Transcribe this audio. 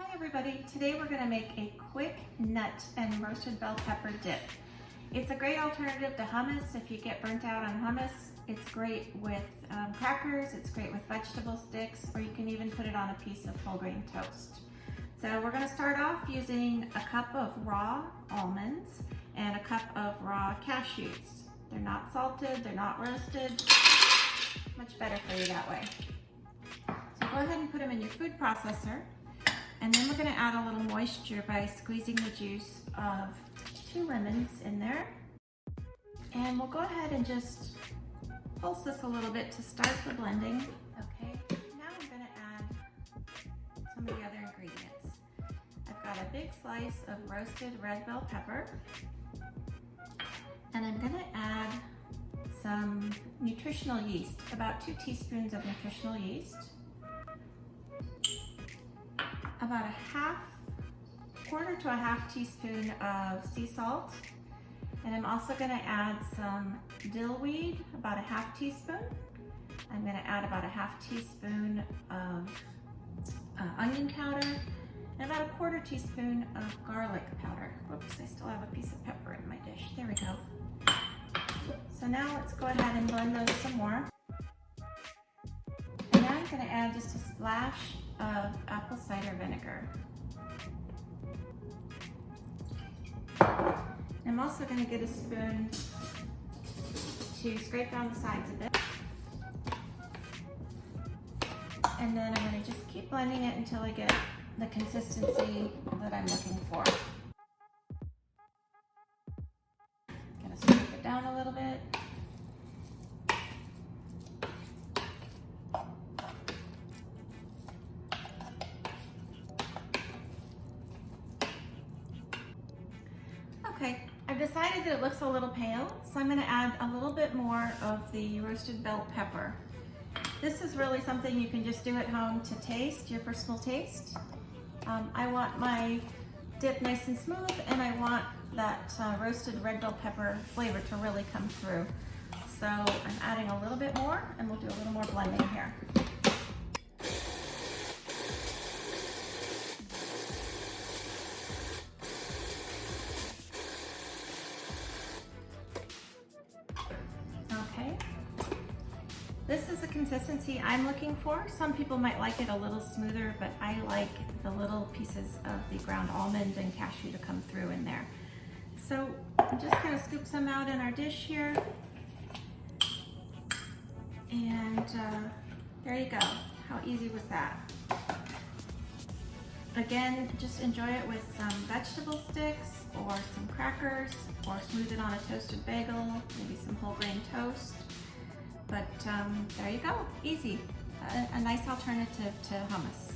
Hi everybody, today we're going to make a quick nut and roasted bell pepper dip. It's a great alternative to hummus if you get burnt out on hummus. It's great with crackers, it's great with vegetable sticks, or you can even put it on a piece of whole grain toast. So we're going to start off using a cup of raw almonds and a cup of raw cashews. They're not salted, they're not roasted, much better for you that way. So go ahead and put them in your food processor. And then we're going to add a little moisture by squeezing the juice of 2 lemons in there. And we'll go ahead and just pulse this a little bit to start the blending. Okay, now I'm going to add some of the other ingredients. I've got a big slice of roasted red bell pepper. And I'm going to add some nutritional yeast, about 2 teaspoons of nutritional yeast. About a quarter to a half teaspoon of sea salt. And I'm also going to add some dill weed, about a half teaspoon. I'm going to add about a half teaspoon of onion powder and about a quarter teaspoon of garlic powder. Whoops, I still have a piece of pepper in my dish. There we go. So now let's go ahead and blend those some more. And now I'm going to add just a splash of apple cider vinegar. I'm also going to get a spoon to scrape down the sides a bit. And then I'm going to just keep blending it until I get the consistency that I'm looking for. Going to scrape it down a little bit. Okay, I've decided that it looks a little pale, so I'm going to add a little bit more of the roasted bell pepper. This is really something you can just do at home to taste, your personal taste. I want my dip nice and smooth, and I want that roasted red bell pepper flavor to really come through. So I'm adding a little bit more, and we'll do a little more blending here. This is the consistency I'm looking for. Some people might like it a little smoother, but I like the little pieces of the ground almond and cashew to come through in there. So I'm just going to scoop some out in our dish here. And there you go. How easy was that? Again, just enjoy it with some vegetable sticks or some crackers, or smooth it on a toasted bagel, maybe some whole grain toast. But there you go, easy. A nice alternative to hummus.